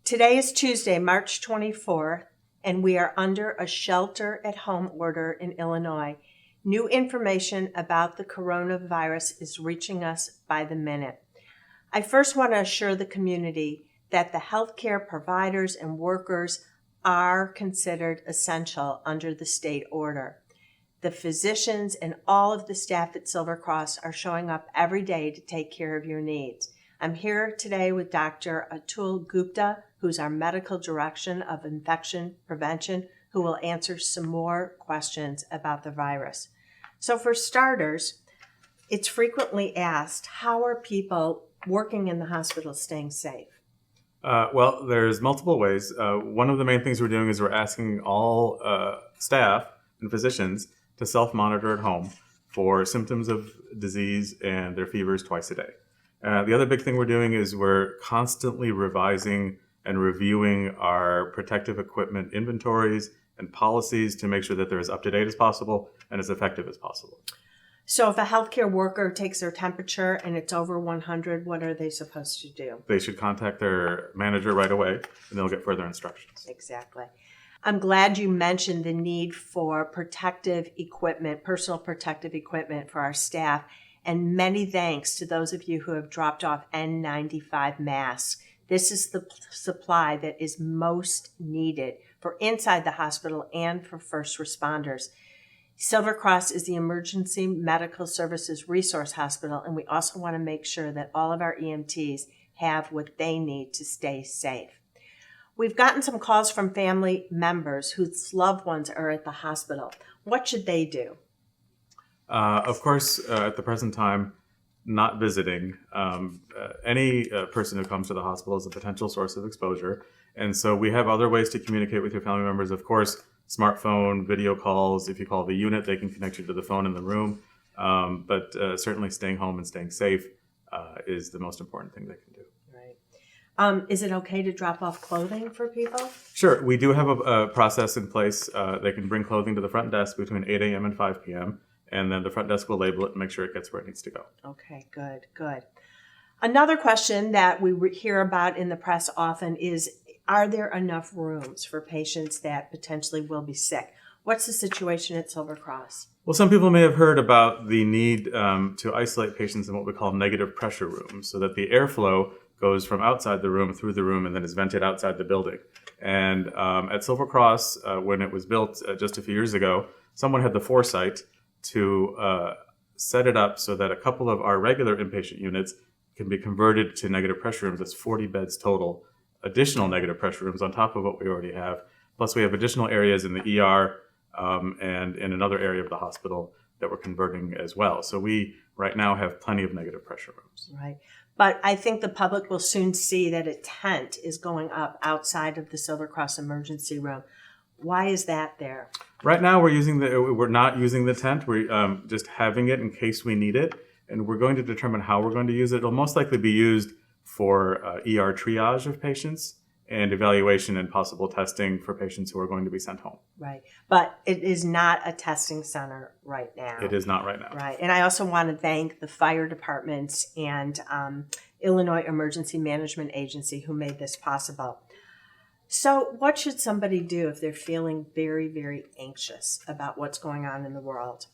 Today is Tuesday, March 24th, and we are under a shelter-at-home order in Illinois. New information about the coronavirus is reaching us by the minute. I first want to assure the community that the healthcare providers and workers are considered essential under the state order. The physicians and all of the staff at Silver Cross are showing up every day to take care of your needs. I'm here today with Dr. Atul Gupta, who's our Medical Director of Infection Prevention, who will answer some more questions about the virus. So for starters, it's frequently asked, how are people working in the hospital staying safe? Well, there's multiple ways. One of the main things we're doing is we're asking all staff and physicians to self-monitor at home for symptoms of disease and their fevers twice a day. The other big thing we're doing is we're constantly revising and reviewing our protective equipment inventories and policies to make sure that they're as up-to-date as possible and as effective as possible. So if a healthcare worker takes their temperature and it's over 100, what are they supposed to do? They should contact their manager right away and they'll get further instructions. Exactly. I'm glad you mentioned the need for protective equipment, personal protective equipment for our staff. And many thanks to those of you who have dropped off N95 masks. This is the supply that is most needed for inside the hospital and for first responders. Silver Cross is the Emergency Medical Services Resource Hospital, and we also want to make sure that all of our EMTs have what they need to stay safe. We've gotten some calls from family members whose loved ones are at the hospital. What should they do? Of course, at the present time, not visiting. Any person who comes to the hospital is a potential source of exposure. And so we have other ways to communicate with your family members. Of course, smartphone, video calls. If you call the unit, they can connect you to the phone in the room. But certainly staying home and staying safe is the most important thing they can do. Right. Is it okay to drop off clothing for people? Sure. We do have a process in place. They can bring clothing to the front desk between 8 a.m. and 5 p.m. And then the front desk will label it and make sure it gets where it needs to go. Okay, good. Another question that we hear about in the press often is, are there enough rooms for patients that potentially will be sick? What's the situation at Silver Cross? Well, some people may have heard about the need to isolate patients in what we call negative pressure rooms, so that the airflow goes from outside the room through the room and then is vented outside the building. And at Silver Cross, when it was built just a few years ago, someone had the foresight to set it up so that a couple of our regular inpatient units can be converted to negative pressure rooms. That's 40 beds total, additional negative pressure rooms on top of what we already have. Plus we have additional areas in the ER and in another area of the hospital that we're converting as well. So we right now have plenty of negative pressure rooms. Right. But I think the public will soon see that a tent is going up outside of the Silver Cross emergency room. Why is that there? Right now, we're not using the tent. We're just having it in case we need it, and we're going to determine how we're going to use it. It'll most likely be used for ER triage of patients and evaluation and possible testing for patients who are going to be sent home. Right, but it is not a testing center right now. It is not right now. Right, and I also want to thank the fire departments and Illinois Emergency Management Agency who made this possible. So what should somebody do if they're feeling very, very anxious about what's going on in the world?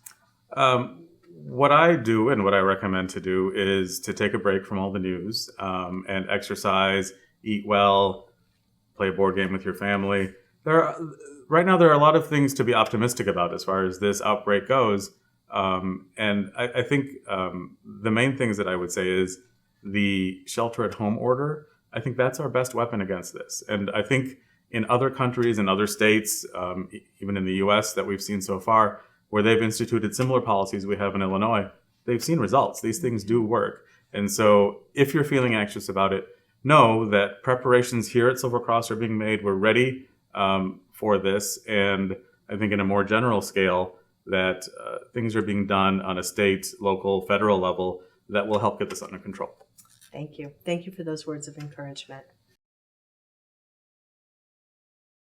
What I do and what I recommend to do is to take a break from all the news and exercise, eat well, play a board game with your family. Right now, there are a lot of things to be optimistic about as far as this outbreak goes. And I think the main things that I would say is the shelter-at-home order. I think that's our best weapon against this. And I think in other countries and other states, even in the U.S. that we've seen so far, where they've instituted similar policies we have in Illinois, they've seen results. These things do work. And so if you're feeling anxious about it, know that preparations here at Silver Cross are being made. We're ready for this. And I think in a more general scale, that things are being done on a state, local, federal level that will help get this under control. Thank you. Thank you for those words of encouragement.